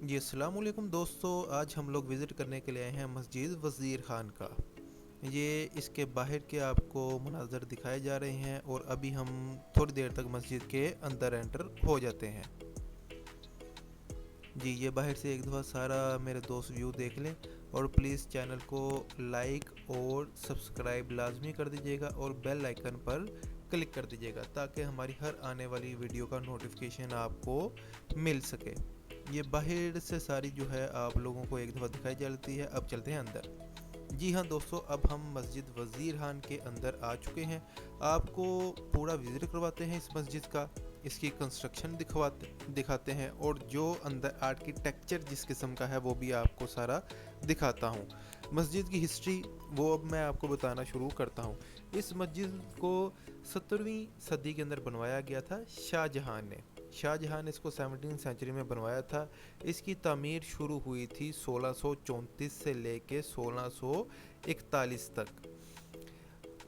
जी अस्सलाम वालेकुम दोस्तों, आज हम लोग विज़िट करने के लिए आए हैं मस्जिद वज़ीर ख़ान का। ये इसके बाहर के आपको मनाज़र दिखाए जा रहे हैं और अभी हम थोड़ी देर तक मस्जिद के अंदर एंटर हो जाते हैं। जी ये बाहर से एक दफ़ा सारा मेरे दोस्त व्यू देख लें और प्लीज़ चैनल को लाइक और सब्सक्राइब लाजमी कर दीजिएगा और बेल आइकन पर क्लिक कर दीजिएगा ताकि हमारी हर आने वाली वीडियो का नोटिफिकेशन आपको मिल सके। ये बाहर से सारी जो है आप लोगों को एक दफ़ा दिखाई जाती है। अब चलते हैं अंदर। जी हाँ दोस्तों, अब हम मस्जिद वज़ीर खान के अंदर आ चुके हैं। आपको पूरा विज़िट करवाते हैं इस मस्जिद का, इसकी कंस्ट्रक्शन दिखाते हैं और जो अंदर आर्किटेक्चर जिस किस्म का है वो भी आपको सारा दिखाता हूँ। मस्जिद की हिस्ट्री वो अब मैं आपको बताना शुरू करता हूँ। इस मस्जिद को 17वीं सदी के अंदर बनवाया गया था शाहजहां ने। शाहजहां ने इसको 17वीं सेंचुरी में बनवाया था। इसकी तामीर शुरू हुई थी 1634 से लेके 1641 तक।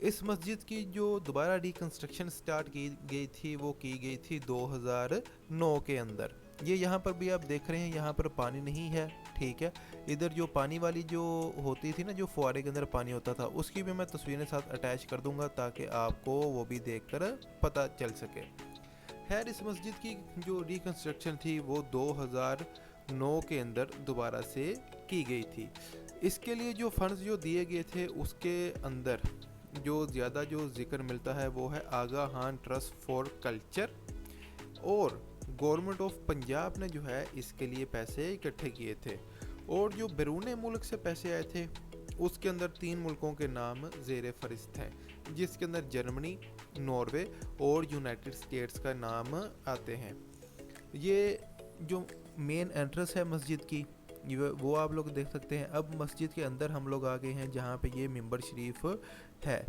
इस मस्जिद की जो दोबारा रिकंस्ट्रक्शन स्टार्ट की गई थी वो की गई थी 2009 के अंदर। ये यहाँ पर भी आप देख रहे हैं, यहाँ पर पानी नहीं है, ठीक है। इधर जो पानी वाली जो होती थी ना, जो फुहारे के अंदर पानी होता था, उसकी भी मैं तस्वीरें साथ अटैच कर दूंगा ताकि आपको वो भी देखकर पता चल सके। खैर, इस मस्जिद की जो रिकंस्ट्रक्शन थी वो 2009 के अंदर दोबारा से की गई थी। इसके लिए जो फंड्स जो दिए गए थे उसके अंदर जो ज़्यादा जो जिक्र मिलता है वो है आगा खान ट्रस्ट फॉर कल्चर, और गवर्नमेंट ऑफ पंजाब ने जो है इसके लिए पैसे इकट्ठे किए थे। और जो बैरून मुल्क से पैसे आए थे उसके अंदर 3 मुल्कों के नाम ज़ेर फहरिस्त हैं, जिसके अंदर जर्मनी, नॉर्वे और यूनाइटेड स्टेट्स का नाम आते हैं। ये जो मेन एंट्रेंस है मस्जिद की वो आप लोग देख सकते हैं। अब मस्जिद के अंदर हम लोग आ गए हैं जहाँ पे ये मिंबर शरीफ है,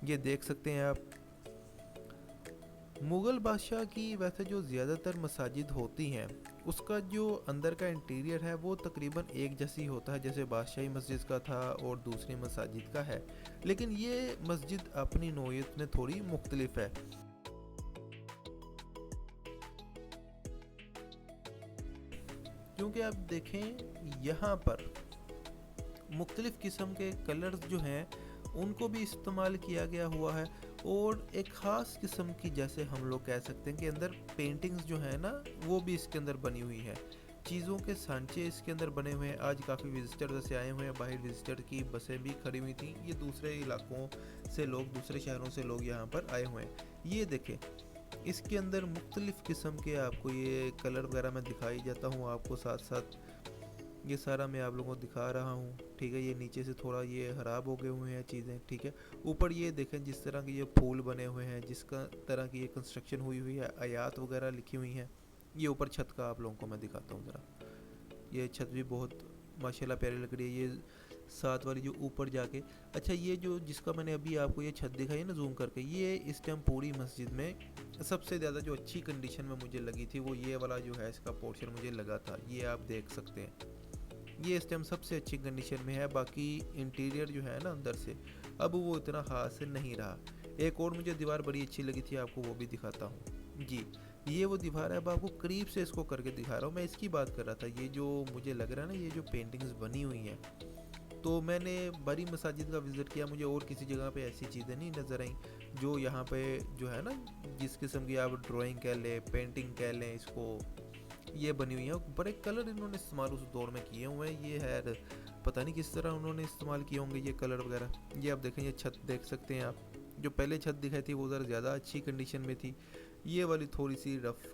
ये देख सकते हैं आप। मुग़ल बादशाह की वैसे जो ज़्यादातर मसाजिद होती हैं उसका जो अंदर का इंटीरियर है वो तकरीबन एक जैसी होता है जैसे बादशाही मस्जिद का था और दूसरी मसाजिद का है, लेकिन ये मस्जिद अपनी नौइयत में थोड़ी मुख्तलिफ है। क्योंकि आप देखें यहाँ पर मुख्तलिफ़ किस्म के कलर्स जो हैं उनको भी इस्तेमाल किया गया हुआ है, और एक ख़ास किस्म की, जैसे हम लोग कह सकते हैं कि अंदर पेंटिंग्स जो है ना वो भी इसके अंदर बनी हुई है। चीज़ों के सांचे इसके अंदर बने हुए हैं। आज काफ़ी विजिटर जैसे आए हुए हैं, बाहर विजिटर की बसें भी खड़ी हुई थी। ये दूसरे इलाकों से लोग, दूसरे शहरों से लोग यहाँ पर आए हुए हैं। ये देखें, इसके अंदर मुख्तलिफ़ किस्म के आपको ये कलर वगैरह मैं दिखाई जाता हूँ आपको साथ साथ। ये सारा मैं आप लोगों को दिखा रहा हूँ, ठीक है। ये नीचे से थोड़ा ये ख़राब हो गए हुए हैं चीज़ें, ठीक है। ऊपर ये देखें जिस तरह के ये फूल बने हुए हैं, जिसका तरह की ये कंस्ट्रक्शन हुई हुई है, आयात वगैरह लिखी हुई हैं। ये ऊपर छत का आप लोगों को मैं दिखाता हूँ ज़रा। ये छत भी बहुत माशाल्लाह प्यारी लग रही है। ये साथ वाली जो ऊपर जाके, अच्छा ये जो जिसका मैंने अभी आपको ये छत दिखाई है ना जूम करके, ये इस टाइम पूरी मस्जिद में सबसे ज़्यादा जो अच्छी कंडीशन में मुझे लगी थी वो ये वाला जो है इसका पोर्शन मुझे लगा था। ये आप देख सकते हैं, ये इस टाइम सबसे अच्छी कंडीशन में है। बाकी इंटीरियर जो है ना अंदर से अब वो इतना ख़ास नहीं रहा। एक और मुझे दीवार बड़ी अच्छी लगी थी, आपको वो भी दिखाता हूँ। जी ये वो दीवार है, अब आपको करीब से इसको करके दिखा रहा हूँ। मैं इसकी बात कर रहा था, ये जो मुझे लग रहा है ना, ये जो पेंटिंग्स बनी हुई हैं, तो मैंने बड़ी मसाजिद का विज़िट किया, मुझे और किसी जगह पे ऐसी चीज़ें नहीं नज़र आई जो यहाँ पे जो है ना, जिस किस्म की आप ड्राइंग कह लें, पेंटिंग कह लें इसको, ये बनी हुई है। बड़े कलर इन्होंने इस्तेमाल उस दौर में किए हुए हैं। ये है पता नहीं किस तरह उन्होंने इस्तेमाल किए होंगे ये कलर वगैरह। ये आप देखें, ये छत देख सकते हैं आप। जो पहले छत दिखाई थी वो ज़रा ज़्यादा अच्छी कंडीशन में थी, ये वाली थोड़ी सी रफ़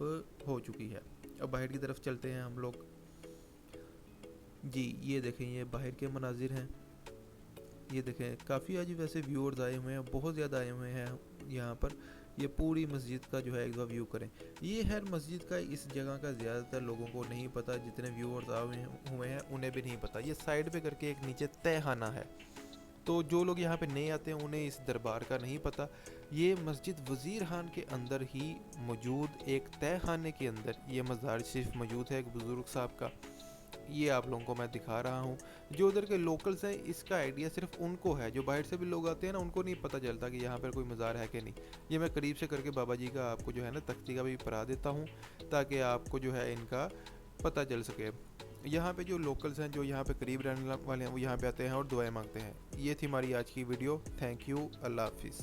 हो चुकी है। अब बाहर की तरफ चलते हैं हम लोग। जी ये देखें, ये बाहर के मनाजिर हैं। ये देखें, काफ़ी आज वैसे व्यूअर्स आए हुए हैं, बहुत ज़्यादा आए हुए हैं यहाँ पर। ये पूरी मस्जिद का जो है एक बार व्यू करें। ये है मस्जिद का, इस जगह का ज़्यादातर लोगों को नहीं पता, जितने व्यूअर्स आए हुए हैं उन्हें भी नहीं पता। ये साइड पे करके एक नीचे तहखाना है, तो जो लोग यहाँ पे नए आते हैं उन्हें इस दरबार का नहीं पता। ये मस्जिद वज़ीर खान के अंदर ही मौजूद एक तहखाने के अंदर ये मज़ार शरीफ मौजूद है एक बुज़ुर्ग साहब का। ये आप लोगों को मैं दिखा रहा हूँ। जो उधर के लोकल्स हैं इसका आइडिया सिर्फ उनको है, जो बाहर से भी लोग आते हैं ना उनको नहीं पता चलता कि यहाँ पर कोई मज़ार है कि नहीं। ये मैं करीब से करके बाबा जी का आपको जो है ना तख्ती का भी पढ़ा देता हूँ ताकि आपको जो है इनका पता चल सके। यहाँ पे जो लोकल्स हैं, जो यहाँ पे करीब रहने वाले हैं, वो यहाँ पे आते हैं और दुआएं मांगते हैं। ये थी हमारी आज की वीडियो। Thank you. अल्लाह हाफिज़।